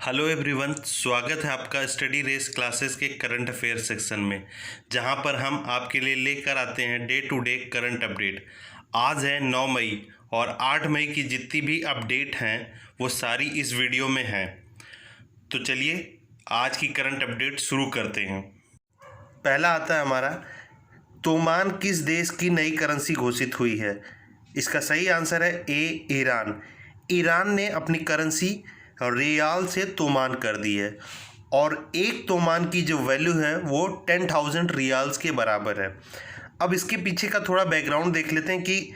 Hello everyone, स्वागत है आपका स्टडी रेस क्लासेस के करंट अफेयर सेक्शन में, जहां पर हम आपके लिए लेकर आते हैं day to day current update. आज है 9 मई और 8 मई की जितनी भी अपडेट हैं वो सारी इस वीडियो में हैं। तो चलिए आज की करंट अपडेट शुरू करते हैं। पहला आता है हमारा, तोमान किस देश की नई करेंसी घोषित हुई है? इसका सही आंसर है ए, ईरान। ईरान ने अपनी करेंसी रियाल से तोमान कर दी है और एक तोमान की जो वैल्यू है वो 10,000 रियाल्स के बराबर है। अब इसके पीछे का थोड़ा बैकग्राउंड देख लेते हैं कि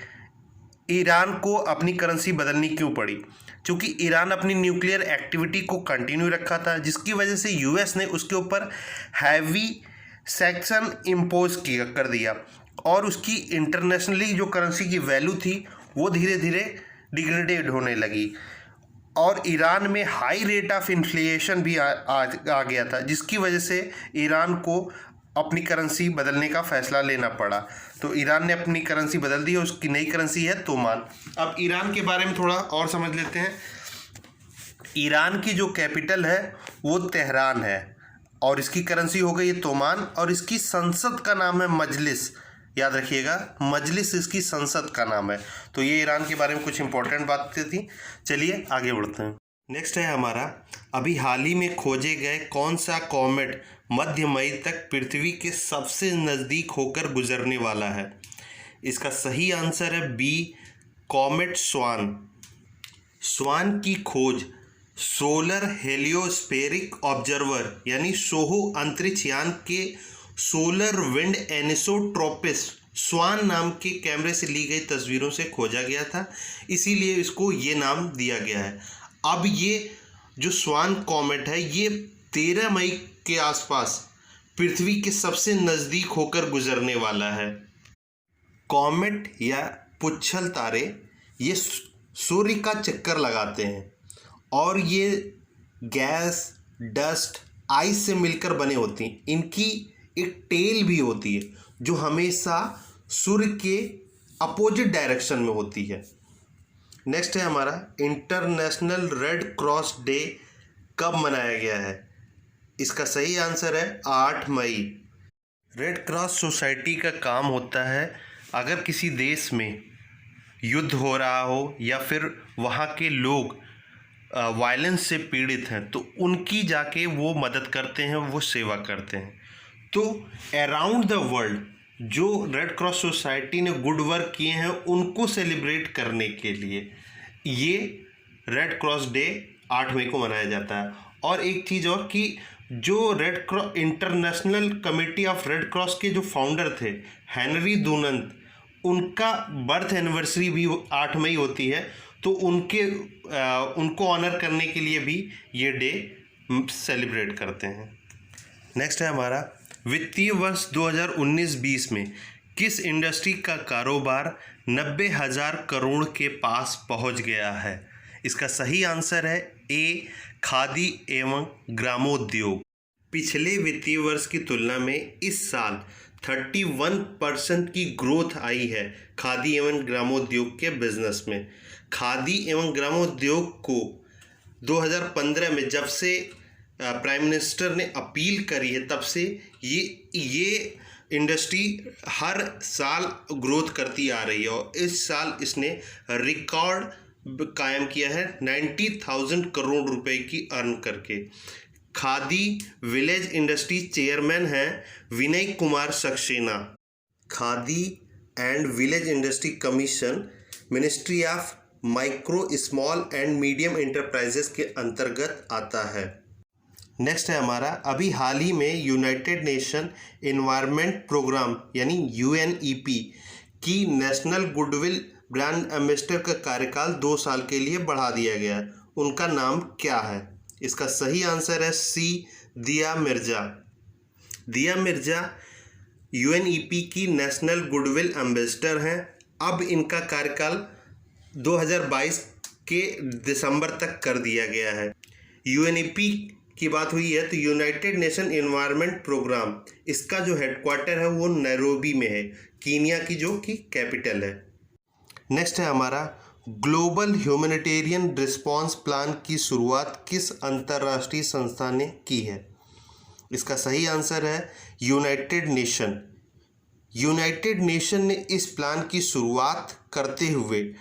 ईरान को अपनी करेंसी बदलनी क्यों पड़ी। क्योंकि ईरान अपनी न्यूक्लियर एक्टिविटी को कंटिन्यू रखा था, जिसकी वजह से यूएस ने उसके ऊपर हैवी सैक्शन इम्पोज कर दिया और उसकी इंटरनेशनली जो करेंसी की वैल्यू थी वो धीरे धीरे डिग्रेडेड होने लगी और ईरान में हाई रेट ऑफ इन्फ्लेशन भी आ गया था, जिसकी वजह से ईरान को अपनी करेंसी बदलने का फैसला लेना पड़ा। तो ईरान ने अपनी करेंसी बदल दी और उसकी नई करेंसी है तोमान। अब ईरान के बारे में थोड़ा और समझ लेते हैं। ईरान की जो कैपिटल है वो तेहरान है और इसकी करेंसी हो गई है तोमान और इसकी संसद का नाम है मजलिस। याद रखिएगा, मजलिस इसकी संसद का नाम है। तो ये ईरान के बारे में कुछ इंपॉर्टेंट बातें थी। चलिए आगे बढ़ते हैं। नेक्स्ट है हमारा, अभी हाल ही में खोजे गए कौन सा कॉमेट मध्य मई तक पृथ्वी के सबसे नज़दीक होकर गुजरने वाला है? इसका सही आंसर है बी, कॉमेट स्वान। स्वान की खोज सोलर हेलियोस्फेरिक ऑब्जर्वर यानी सोहो अंतरिक्ष यान के सोलर विंड एनिसोट्रोपिस स्वान नाम के कैमरे से ली गई तस्वीरों से खोजा गया था, इसीलिए इसको ये नाम दिया गया है। अब ये जो स्वान कॉमेट है ये 13 मई के आसपास पृथ्वी के सबसे नज़दीक होकर गुजरने वाला है। कॉमेट या पुच्छल तारे ये सूर्य का चक्कर लगाते हैं और ये गैस, डस्ट, आइस से मिलकर बने होती हैं। इनकी एक टेल भी होती है जो हमेशा सूर्य के अपोजिट डायरेक्शन में होती है। नेक्स्ट है हमारा, इंटरनेशनल रेड क्रॉस डे कब मनाया गया है? इसका सही आंसर है 8 मई। रेड क्रॉस सोसाइटी का काम होता है, अगर किसी देश में युद्ध हो रहा हो या फिर वहाँ के लोग वायलेंस से पीड़ित हैं तो उनकी जाके वो मदद करते हैं, वो सेवा करते हैं। तो अराउंड द वर्ल्ड जो रेड क्रॉस सोसाइटी ने गुड वर्क किए हैं उनको सेलिब्रेट करने के लिए ये रेड क्रॉस डे 8 मई को मनाया जाता है। और एक चीज़ और कि जो red cross international committee of red cross के जो फाउंडर थे हेनरी डुनंट, उनका बर्थ एनिवर्सरी भी 8 मई होती है। तो उनको ऑनर करने के लिए भी ये डे सेलिब्रेट करते हैं। नेक्स्ट है हमारा, वित्तीय वर्ष 2019-20 में किस इंडस्ट्री का कारोबार 90,000 करोड़ के पास पहुंच गया है? इसका सही आंसर है ए, खादी एवं ग्रामोद्योग। पिछले वित्तीय वर्ष की तुलना में इस साल 31% की ग्रोथ आई है खादी एवं ग्रामोद्योग के बिजनेस में। खादी एवं ग्रामोद्योग को 2015 में जब से प्राइम मिनिस्टर ने अपील करी है तब से ये इंडस्ट्री हर साल ग्रोथ करती आ रही है और इस साल इसने रिकॉर्ड कायम किया है 90,000 करोड़ रुपए की अर्न करके। खादी विलेज इंडस्ट्री चेयरमैन हैं Vinay Kumar Saxena. Khadi and village industry commission ministry of micro, small and medium enterprises के अंतर्गत आता है। नेक्स्ट है हमारा, अभी हाल ही में यूनाइटेड नेशन एनवायरनमेंट प्रोग्राम यानी UNEP की नेशनल गुडविल ब्रांड एम्बेसडर का कार्यकाल 2 साल के लिए बढ़ा दिया गया है। उनका नाम क्या है? इसका सही आंसर है सी, दिया मिर्जा। दिया मिर्जा UNEP की नेशनल गुडविल एम्बेसडर हैं। अब इनका कार्यकाल 2022 के दिसंबर तक कर दिया गया है। UNEP की बात हुई है तो यूनाइटेड नेशन एनवायरनमेंट प्रोग्राम, इसका जो हेडक्वार्टर है वो नैरोबी में है, कीनिया की जो कि कैपिटल है। नेक्स्ट है हमारा, ग्लोबल ह्यूमैनिटेरियन रिस्पांस प्लान की शुरुआत किस अंतर्राष्ट्रीय संस्था ने की है? इसका सही आंसर है यूनाइटेड नेशन। यूनाइटेड नेशन ने इस प्लान की शुरुआत करते हुए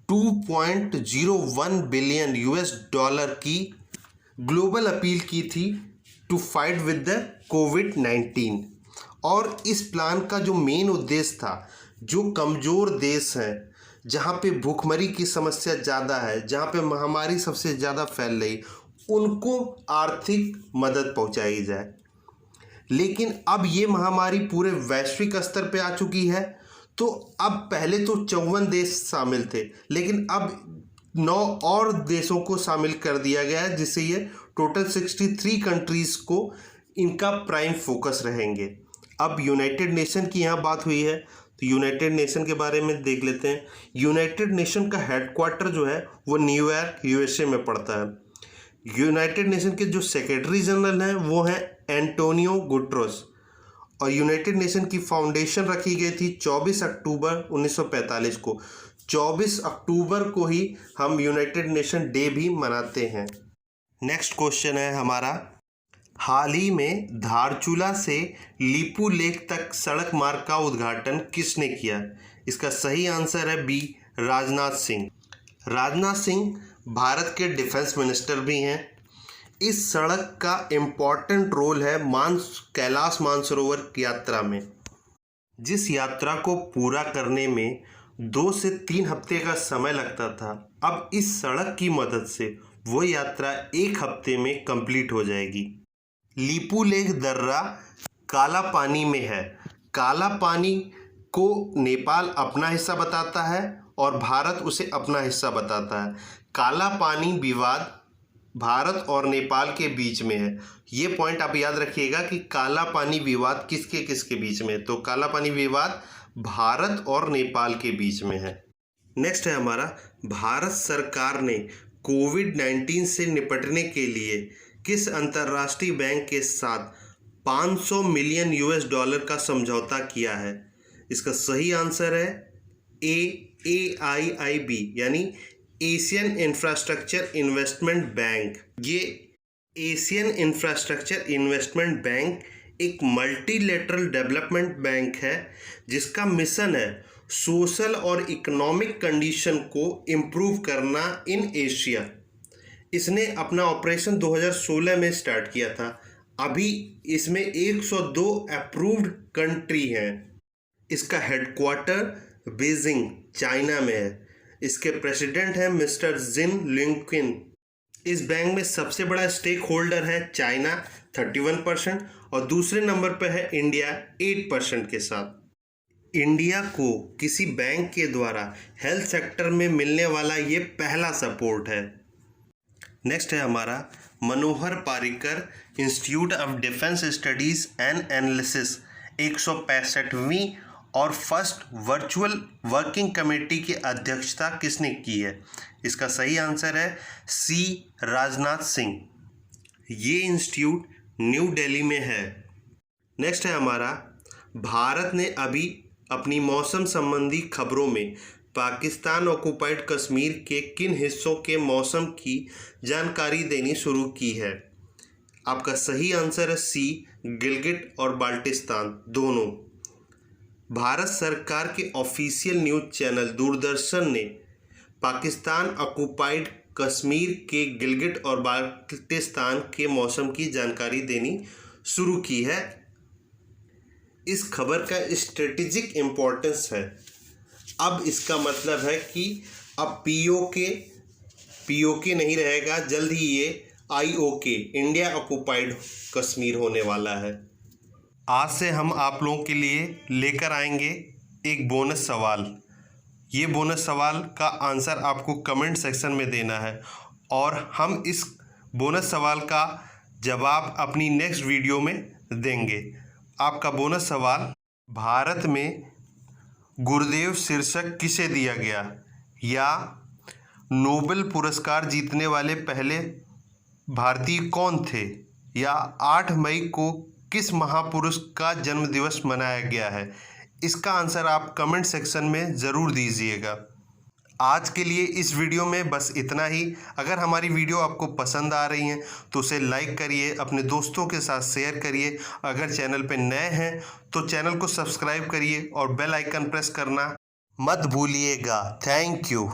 2.01 बिलियन US$ की ग्लोबल अपील की थी टू फाइट विद द कोविड-19। और इस प्लान का जो मेन उद्देश्य था, जो कमज़ोर देश हैं, जहाँ पे भूखमरी की समस्या ज़्यादा है, जहाँ पे महामारी सबसे ज़्यादा फैल रही, उनको आर्थिक मदद पहुँचाई जाए। लेकिन अब ये महामारी पूरे वैश्विक स्तर पे आ चुकी है, तो अब पहले तो 54 देश शामिल थे, लेकिन अब 9 और देशों को शामिल कर दिया गया है, जिससे ये टोटल 63 कंट्रीज़ को इनका प्राइम फोकस रहेंगे। अब यूनाइटेड नेशन की यहाँ बात हुई है, तो यूनाइटेड नेशन के बारे में देख लेते हैं। यूनाइटेड नेशन का हेडक्वार्टर जो है वो न्यूयॉर्क USA में पड़ता है। यूनाइटेड नेशन के जो सेक्रेटरी जनरल हैं वो हैं एंटोनियो गुटेरेस, और यूनाइटेड नेशन की फाउंडेशन रखी गई थी 24 अक्टूबर 1945 को। 24 अक्टूबर को ही हम यूनाइटेड नेशन डे भी मनाते हैं। नेक्स्ट क्वेश्चन है हमारा, हाल ही में धारचूला से लीपू लेक तक सड़क मार्ग का उद्घाटन किसने किया? इसका सही आंसर है बी, राजनाथ सिंह। राजनाथ सिंह भारत के डिफेंस मिनिस्टर भी हैं। इस सड़क का इम्पॉर्टेंट रोल है कैलाश मानसरोवर यात्रा में। जिस यात्रा को पूरा करने में 2 से 3 हफ्ते का समय लगता था, अब इस सड़क की मदद से वो यात्रा 1 हफ्ते में कंप्लीट हो जाएगी। लीपू लेक दर्रा काला पानी में है। काला पानी को नेपाल अपना हिस्सा बताता है और भारत उसे अपना हिस्सा बताता है। काला पानी विवाद भारत और नेपाल के बीच में है। ये पॉइंट आप याद रखिएगा कि काला पानी विवाद किसके किसके बीच में है, तो काला पानी विवाद भारत और नेपाल के बीच में है। नेक्स्ट है हमारा, भारत सरकार ने कोविड-19 से निपटने के लिए किस अंतर्राष्ट्रीय बैंक के साथ 500 मिलियन US$ का समझौता किया है? इसका सही आंसर है AIIB यानी एशियन इंफ्रास्ट्रक्चर इन्वेस्टमेंट बैंक। ये एशियन इंफ्रास्ट्रक्चर इन्वेस्टमेंट बैंक एक मल्टीलेटरल डेवलपमेंट बैंक है, जिसका मिशन है सोशल और इकोनॉमिक कंडीशन को इम्प्रूव करना इन एशिया। इसने अपना ऑपरेशन 2016 में स्टार्ट किया था। अभी इसमें 102 अप्रूव्ड कंट्री हैं। इसका हेडक्वार्टर बीजिंग चाइना में है। इसके प्रेसिडेंट हैं मिस्टर जिन लिंगक्विन। इस बैंक में सबसे बड़ा स्टेक होल्डर है चाइना 31% और दूसरे नंबर पर है इंडिया 8% के साथ। इंडिया को किसी बैंक के द्वारा हेल्थ सेक्टर में मिलने वाला ये पहला सपोर्ट है। नेक्स्ट है हमारा, Manohar Parrikar institute of defence studies and analysis 165वीं और फर्स्ट वर्चुअल वर्किंग कमेटी की अध्यक्षता किसने की है? इसका सही आंसर है सी, राजनाथ सिंह। ये इंस्टीट्यूट न्यू दिल्ली में है। नेक्स्ट है हमारा, भारत ने अभी अपनी मौसम संबंधी खबरों में पाकिस्तान ऑक्युपाइड कश्मीर के किन हिस्सों के मौसम की जानकारी देनी शुरू की है? आपका सही आंसर है सी, गिलगिट और बाल्टिस्तान दोनों। भारत सरकार के ऑफिशियल न्यूज़ चैनल दूरदर्शन ने पाकिस्तान ऑक्युपाइड कश्मीर के गिलगिट और बाल्टिस्तान के मौसम की जानकारी देनी शुरू की है। इस खबर का स्ट्रेटेजिक इम्पोर्टेंस है। अब इसका मतलब है कि अब पीओके नहीं रहेगा, जल्द ही ये IOK इंडिया ऑक्युपाइड कश्मीर होने वाला है। आज से हम आप लोगों के लिए लेकर आएंगे एक बोनस सवाल। ये बोनस सवाल का आंसर आपको कमेंट सेक्शन में देना है और हम इस बोनस सवाल का जवाब अपनी नेक्स्ट वीडियो में देंगे। आपका बोनस सवाल, भारत में गुरुदेव शीर्षक किसे दिया गया? या नोबेल पुरस्कार जीतने वाले पहले भारतीय कौन थे? या 8 मई को किस महापुरुष का जन्म दिवस मनाया गया है? इसका आंसर आप कमेंट सेक्शन में ज़रूर दीजिएगा। आज के लिए इस वीडियो में बस इतना ही। अगर हमारी वीडियो आपको पसंद आ रही हैं तो उसे लाइक करिए, अपने दोस्तों के साथ शेयर करिए। अगर चैनल पे नए हैं तो चैनल को सब्सक्राइब करिए और बेल आइकन प्रेस करना मत भूलिएगा। Thank you.